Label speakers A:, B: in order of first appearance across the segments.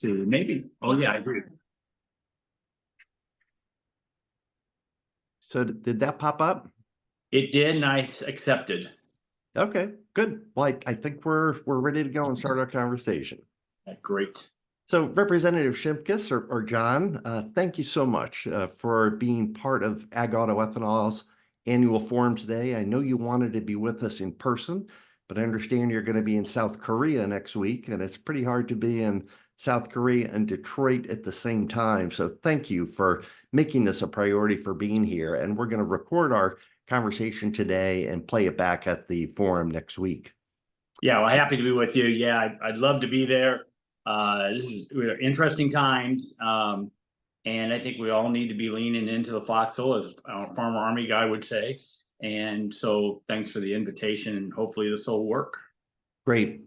A: to maybe. Oh yeah, I agree.
B: So did that pop up?
A: It did, and I accepted.
B: Okay, good. Well, I think we're ready to go and start our conversation.
A: Great.
B: So Representative Shimkus or John, thank you so much for being part of Ag Auto Ethanol's annual forum today. I know you wanted to be with us in person, but I understand you're going to be in South Korea next week, and it's pretty hard to be in South Korea and Detroit at the same time. So thank you for making this a priority for being here. And we're going to record our conversation today and play it back at the forum next week.
A: Yeah, well, happy to be with you. Yeah, I'd love to be there. This is interesting times, and I think we all need to be leaning into the foxhole, as a former Army guy would say. And so, thanks for the invitation, and hopefully this will work.
B: Great.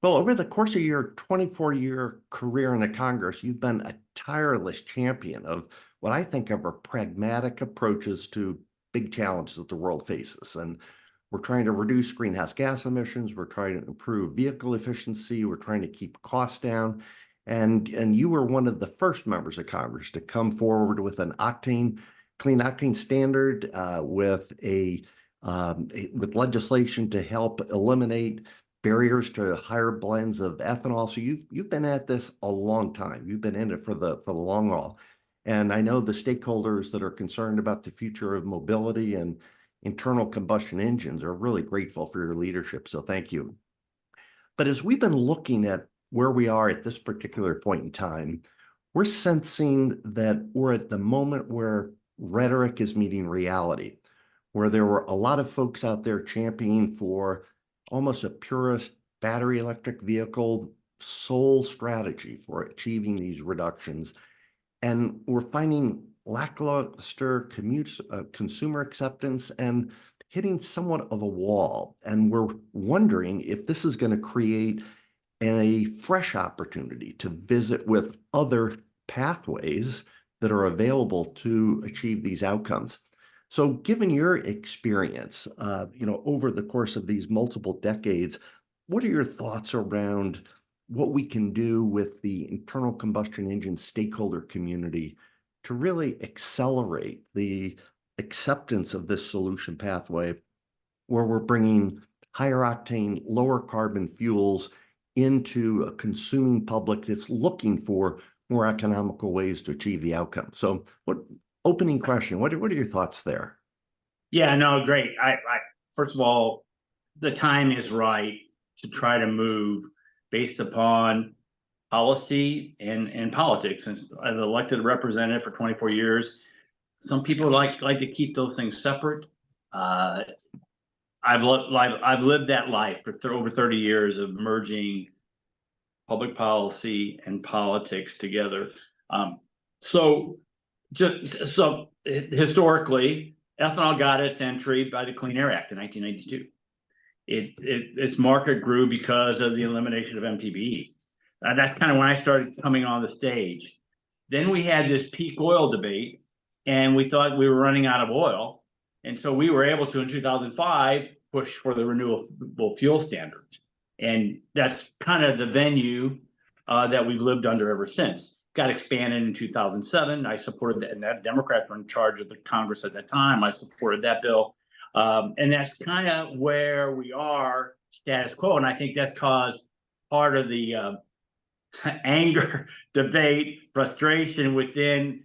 B: Well, over the course of your 24-year career in the Congress, you've been a tireless champion of what I think of are pragmatic approaches to big challenges that the world faces. And we're trying to reduce greenhouse gas emissions. We're trying to improve vehicle efficiency. We're trying to keep costs down. And you were one of the first members of Congress to come forward with an clean octane standard with legislation to help eliminate barriers to higher blends of ethanol. So you've been at this a long time. You've been in it for the long haul. And I know the stakeholders that are concerned about the future of mobility and internal combustion engines are really grateful for your leadership. So thank you. But as we've been looking at where we are at this particular point in time, we're sensing that we're at the moment where rhetoric is meeting reality, where there were a lot of folks out there championing for almost a purist battery electric vehicle sole strategy for achieving these reductions. And we're finding lackluster consumer acceptance and hitting somewhat of a wall. And we're wondering if this is going to create a fresh opportunity to visit with other pathways that are available to achieve these outcomes. So given your experience, over the course of these multiple decades, what are your thoughts around what we can do with the internal combustion engine stakeholder community to really accelerate the acceptance of this solution pathway, where we're bringing higher octane, lower carbon fuels into a consuming public that's looking for more economical ways to achieve the outcome? So opening question, what are your thoughts there?
A: Yeah, no, great. I first of all, the time is right to try to move based upon policy and politics. And as an elected representative for 24 years, some people like to keep those things separate. I've lived that life for over 30 years of merging public policy and politics together. So historically, ethanol got its entry by the Clean Air Act in 1992. Its market grew because of the elimination of MTBE. That's kind of when I started coming on the stage. Then we had this peak oil debate, and we thought we were running out of oil. And so we were able to, in 2005, push for the renewable fuel standards. And that's kind of the venue that we've lived under ever since. Got expanded in 2007. I supported that, and that Democrats were in charge of the Congress at that time. I supported that bill. And that's kind of where we are, status quo. And I think that's caused part of the anger, debate, frustration within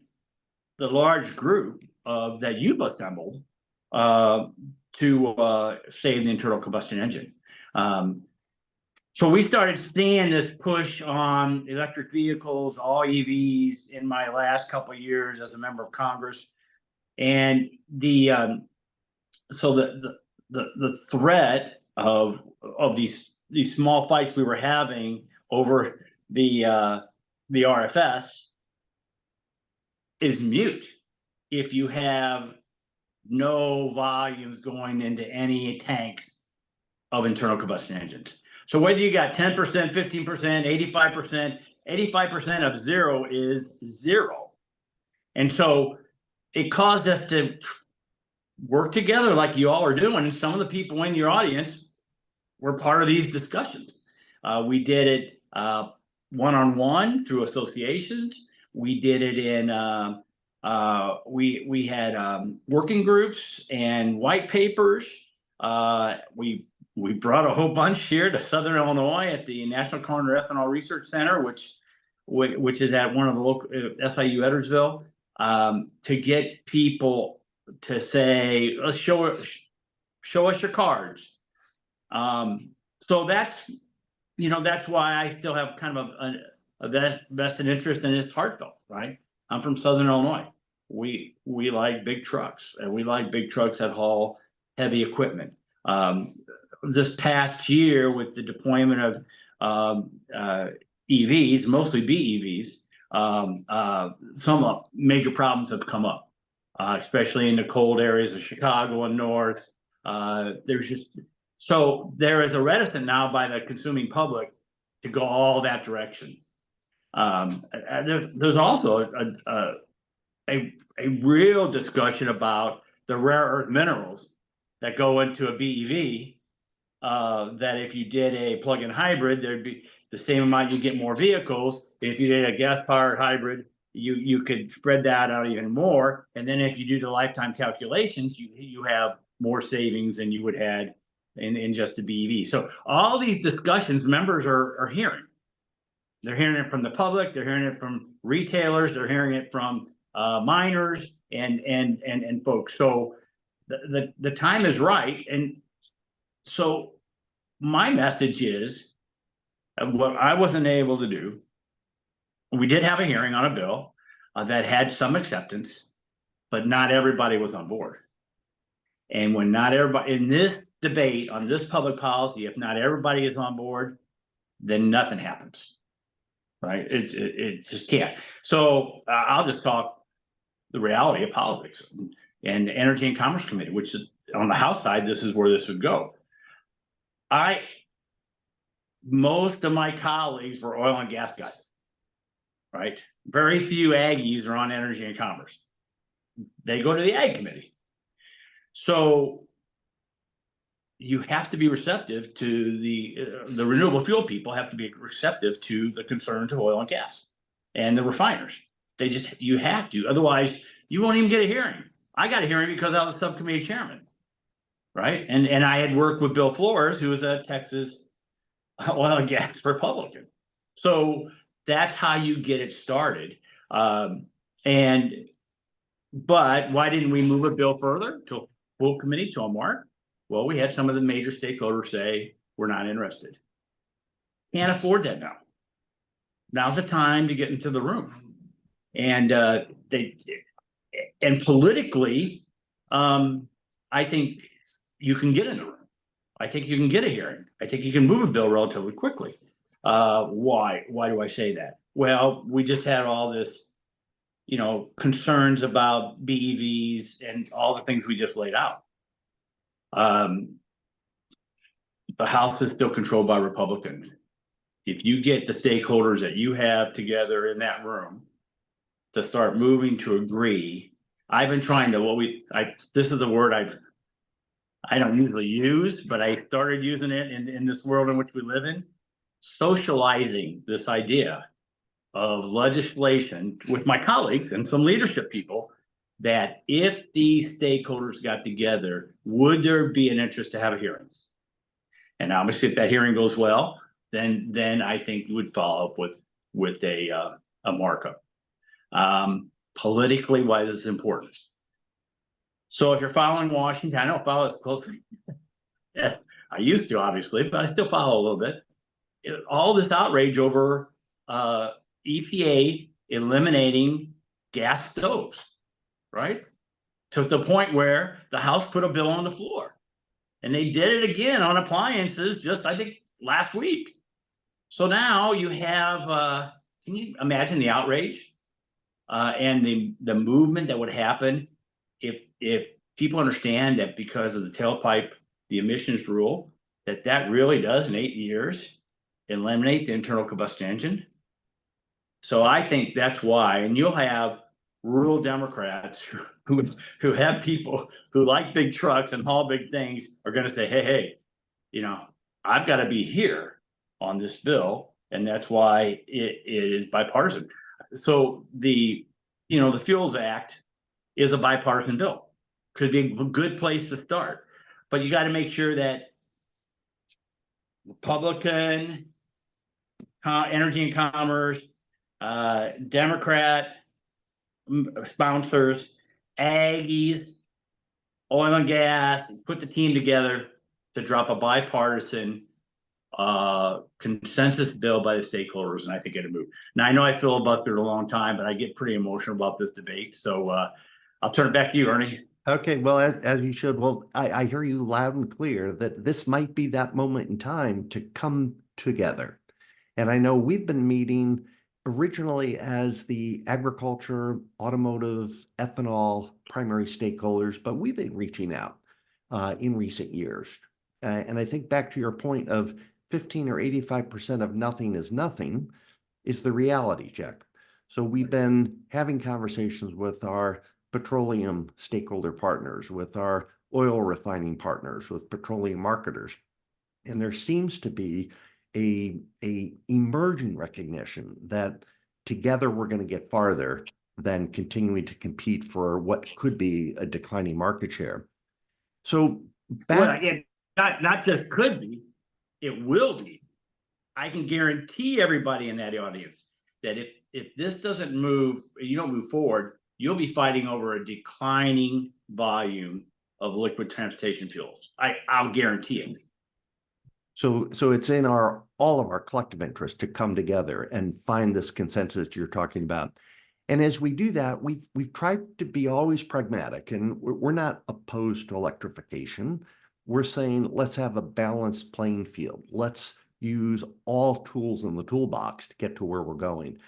A: the large group that you've assembled to save the internal combustion engine. So we started seeing this push on electric vehicles, all EVs, in my last couple of years as a member of Congress, and the threat of these small fights we were having over the RFS is mute if you have no volumes going into any tanks of internal combustion engines. So whether you got 10%, 15%, 85%, 85% of zero is zero. And so it caused us to work together like you all are doing. And some of the people in your audience were part of these discussions. We did it one-on-one through associations. We did it in, we had working groups and white papers. We brought a whole bunch here to Southern Illinois at the National Corn Ethanol Research Center, which is at one of the local SIU Edwardsville, to get people to say, let's show us your cards. So that's, that's why I still have kind of a vested interest in this heartfelt, right? I'm from Southern Illinois. We like big trucks, and we like big trucks that haul heavy equipment. This past year, with the deployment of EVs, mostly BEVs, some major problems have come up, especially in the cold areas of Chicago and north. So there is a reticence now by the consuming public to go all that direction. There's also a real discussion about the rare earth minerals that go into a BEV. That if you did a plug-in hybrid, there'd be the same amount, you get more vehicles. If you did a gas-powered hybrid, you could spread that out even more. And then if you do the lifetime calculations, you have more savings than you would have in just the BEV. So all these discussions members are hearing. They're hearing it from the public. They're hearing it from retailers. They're hearing it from miners and folks. So the time is right. And so my message is, what I wasn't able to do, we did have a hearing on a bill that had some acceptance, but not everybody was on board. And when not everybody in this debate on this public policy, if not everybody is on board, then nothing happens, right? It just can't. So I'll just talk the reality of politics and the Energy and Commerce Committee, which is on the House side. This is where this would go. Most of my colleagues were oil and gas guys, right? Very few Aggies are on Energy and Commerce. They go to the Ag Committee. So you have to be receptive to the renewable fuel people have to be receptive to the concerns of oil and gas and the refiners. You have to, otherwise you won't even get a hearing. I got a hearing because I was the subcommittee chairman, right? And I had worked with Bill Flores, who was a Texas oil and gas Republican. So that's how you get it started. But why didn't we move a bill further to a full committee, to a mark? Well, we had some of the major stakeholders say, we're not interested. Can't afford that now. Now's the time to get into the room. And politically, I think you can get in the room. I think you can get a hearing. I think you can move a bill relatively quickly. Why do I say that? Well, we just had all this, concerns about BEVs and all the things we just laid out. The House is still controlled by Republicans. If you get the stakeholders that you have together in that room to start moving to agree, I've been trying to, this is a word I don't usually use, but I started using it in this world in which we live in, socializing this idea of legislation with my colleagues and some leadership people, that if these stakeholders got together, would there be an interest to have a hearing? And obviously, if that hearing goes well, then I think we would follow up with a markup. Politically, why this is important. So if you're following Washington, I don't follow it closely. Yeah, I used to, obviously, but I still follow a little bit. All this outrage over EPA eliminating gas stoves, right? To the point where the House put a bill on the floor. And they did it again on appliances just, I think, last week. So now you have, can you imagine the outrage and the movement that would happen if people understand that because of the tailpipe, the emissions rule, that really does in 8 years eliminate the internal combustion engine. So I think that's why, and you'll have rural Democrats who have people who like big trucks and haul big things are going to say, hey, I've got to be here on this bill And that's why it is bipartisan. So the Fuels Act is a bipartisan bill. Could be a good place to start, but you got to make sure that Republican, Energy and Commerce, Democrat sponsors, Aggies, oil and gas, put the team together to drop a bipartisan consensus bill by the stakeholders, and I think it'll move. Now, I know I filibustered a long time, but I get pretty emotional about this debate, so I'll turn it back to you, Ernie.
B: Okay, well, as you should. Well, I hear you loud and clear that this might be that moment in time to come together. And I know we've been meeting originally as the agriculture, automotive, ethanol primary stakeholders, but we've been reaching out in recent years. And I think back to your point of 15 or 85% of nothing is nothing is the reality check. So we've been having conversations with our petroleum stakeholder partners, with our oil refining partners, with petroleum marketers. And there seems to be a emerging recognition that together we're going to get farther than continuing to compete for what could be a declining market share. So
A: well, again, not just could be, it will be. I can guarantee everybody in that audience that if this doesn't move, you don't move forward, you'll be fighting over a declining volume of liquid transportation fuels. I'll guarantee it.
B: So it's in all of our collective interest to come together and find this consensus you're talking about. And as we do that, we've tried to be always pragmatic, and we're not opposed to electrification. We're saying let's have a balanced playing field. Let's use all tools in the toolbox to get to where we're going.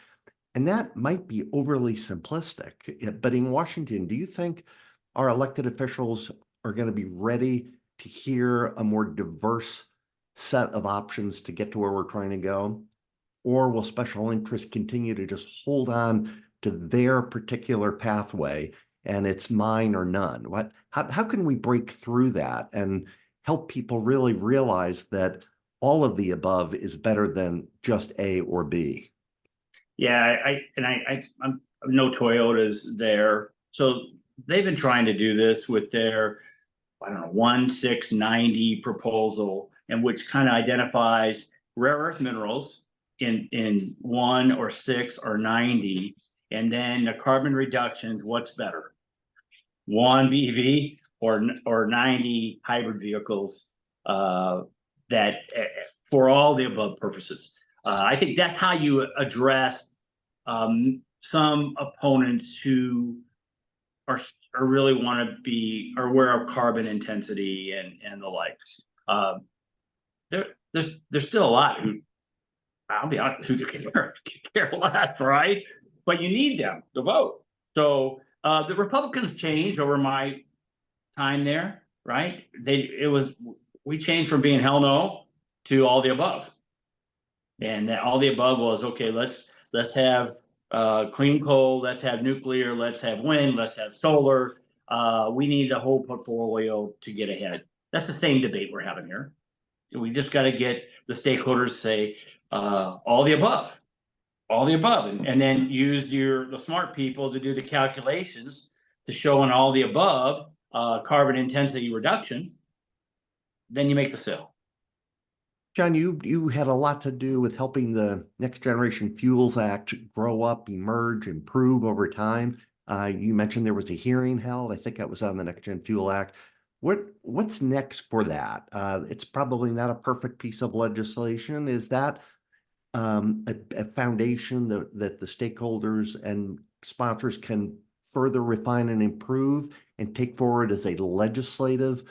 B: And that might be overly simplistic, but in Washington, do you think our elected officials are going to be ready to hear a more diverse set of options to get to where we're trying to go? Or will special interests continue to just hold on to their particular pathway and it's mine or none? How can we break through that and help people really realize that all of the above is better than just A or B?
A: Yeah, I'm no Toyotas there. So they've been trying to do this with their, I don't know, 1690 proposal, and which kind of identifies rare earth minerals in 1 or 6 or 90, and then the carbon reductions. What's better, 1 BEV or 90 hybrid vehicles? That for all the above purposes. I think that's how you address some opponents who are really want to be aware of carbon intensity and the likes. There's still a lot who, I'll be honest, who care less, right? But you need them to vote. So the Republicans changed over my time there, right? We changed from being hell no to all the above. And that all the above was, okay, let's have clean coal, let's have nuclear, let's have wind, let's have solar. We need a whole portfolio to get ahead. That's the same debate we're having here. We just got to get the stakeholders to say all the above, and then use the smart people to do the calculations to show on all the above carbon intensity reduction. Then you make the sale.
B: John, you had a lot to do with helping the Next Generation Fuels Act grow up, emerge, improve over time. You mentioned there was a hearing held. I think that was on the Next Gen Fuel Act. What's next for that? It's probably not a perfect piece of legislation. Is that a foundation that the stakeholders and sponsors can further refine and improve and take forward as a legislative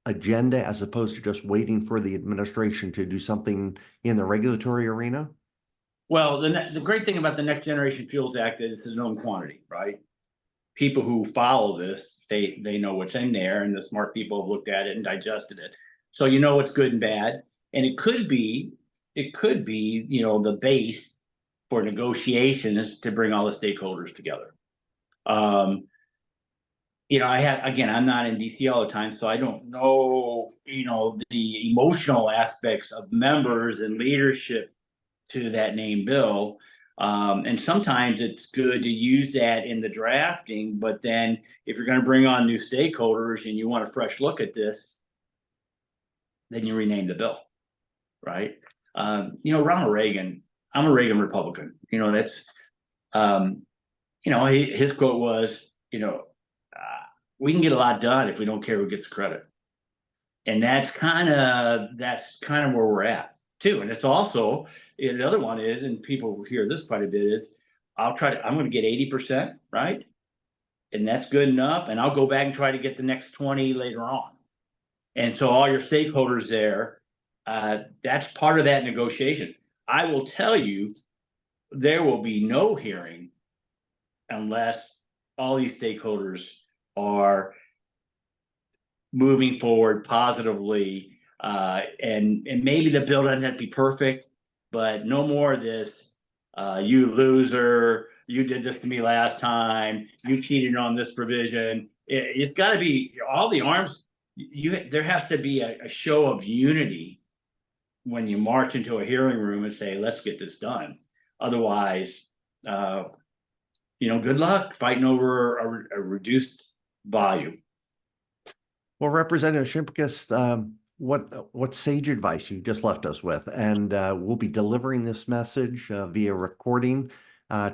B: agenda, as opposed to just waiting for the administration to do something in the regulatory arena?
A: Well, the great thing about the Next Generation Fuels Act is it's a known quantity, right? People who follow this, they know what's in there, and the smart people have looked at it and digested it. So you know what's good and bad, and it could be, the base for negotiations to bring all the stakeholders together. I'm not in DC all the time, so I don't know, the emotional aspects of members and leadership to that name bill. And sometimes it's good to use that in the drafting, but then if you're gonna bring on new stakeholders and you want a fresh look at this, then you rename the bill, right? Ronald Reagan, I'm a Reagan Republican, that's, his quote was, we can get a lot done if we don't care who gets the credit. And that's kind of where we're at too. And it's also, the other one is, and people hear this quite a bit, is I'm going to get 80%, right? And that's good enough. And I'll go back and try to get the next 20 later on. And so all your stakeholders there, that's part of that negotiation. I will tell you, there will be no hearing unless all these stakeholders are moving forward positively, and maybe the bill doesn't have to be perfect, but no more of this, you loser, you did this to me last time, you cheated on this provision. It's got to be all the arms. There has to be a show of unity when you march into a hearing room and say, let's get this done. Otherwise, good luck fighting over a reduced volume.
B: Well, Representative Shimkus, what sage advice you just left us with, and we'll be delivering this message via recording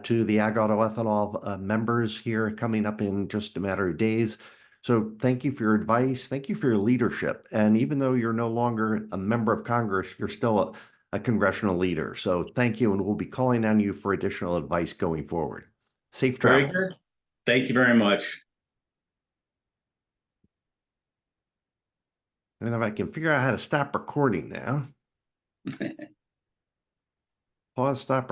B: to the Ag Auto Ethanol members here coming up in just a matter of days. So thank you for your advice. Thank you for your leadership. And even though you're no longer a member of Congress, you're still a congressional leader. So thank you, and we'll be calling on you for additional advice going forward. Safe travels.
A: Very good. Thank you very much.
B: And if I can figure out how to stop recording now. Pause, stop.